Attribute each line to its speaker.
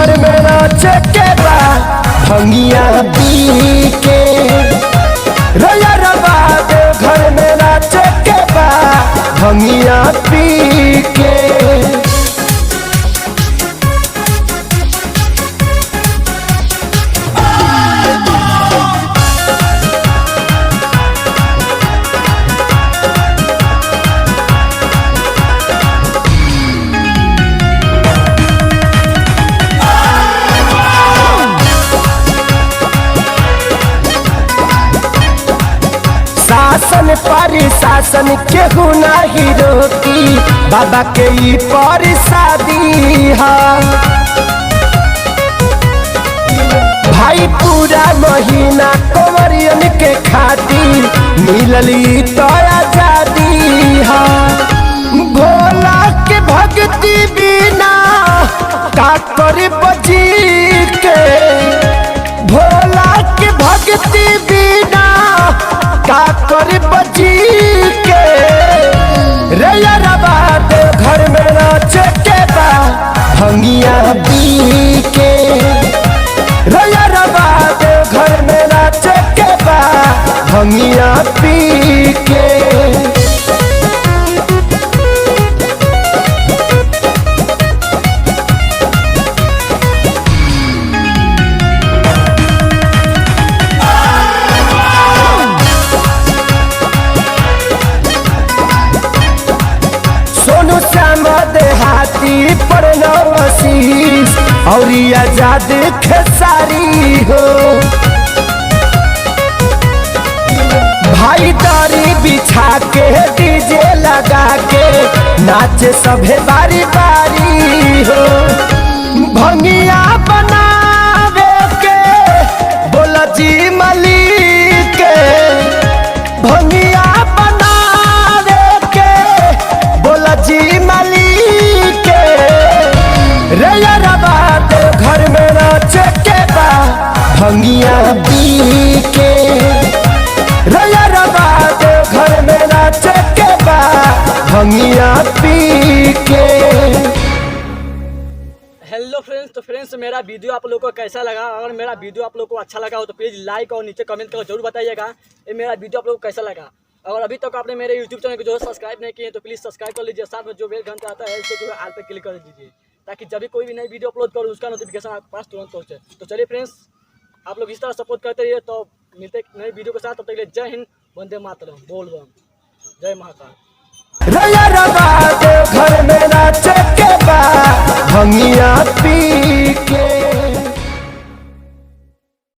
Speaker 1: घर में नाचे के बा भंगिया पी के रोया रबा देव घर में नाचे के बा भंगिया पी के। शासन प्रशासन केहू नहीं रोकी बाबा के ई परसादी है भाई पूरा महीना कंवरियन के खातिर मिलली तो आजादी है। भोला के भक्ति बिना का करे बजी के भोला के भक्ति बिना का कर बची के रैया रबा देव घर में नाचे के बा भंगिया पी के रैया रबा देव घर में नाचे के बा भंगिया पी के। देहाती पर नवशीष और आजाद खेसारी हो भाई दारी बिछा के डीजे लगा के नाचे सभे बारी बारी हो। भंगिया बनावे के बोला जी मलिक के भंगिया बनावे के बोला जी मलिक रैया रबा देव घर में नाचे के बा भंगिया पी के रैया रबा देव घर में नाचे के बा भंगिया पी के।
Speaker 2: हेलो फ्रेंड्स, तो फ्रेंड्स मेरा वीडियो आप लोगों को कैसा लगा? अगर मेरा वीडियो आप लोगों को अच्छा लगा हो तो प्लीज़ लाइक और नीचे कमेंट करके जरूर बताइएगा ये मेरा वीडियो आप लोगों को कैसा लगा। अगर अभी तक आपने मेरे यूट्यूब चैनल को जो है सब्सक्राइब नहीं किए तो प्लीज़ सब्सक्राइब कर लीजिए, साथ में जो बेल घंटा आता है उसको जो है ऑल पे क्लिक कर दीजिए ताकि जब भी कोई भी नई वीडियो अपलोड करूँ उसका नोटिफिकेशन आपके पास तुरंत पहुँचे। तो चलिए फ्रेंड्स, आप लोग इस तरह सपोर्ट करते रहिए तो मिलते नई वीडियो के साथ। तब तक के लिए जय हिंद, वंदे मातरम, बोल बम, जय महाकाल।
Speaker 1: रैया रबा देव घर में नाचे के बा भंगिया पी के।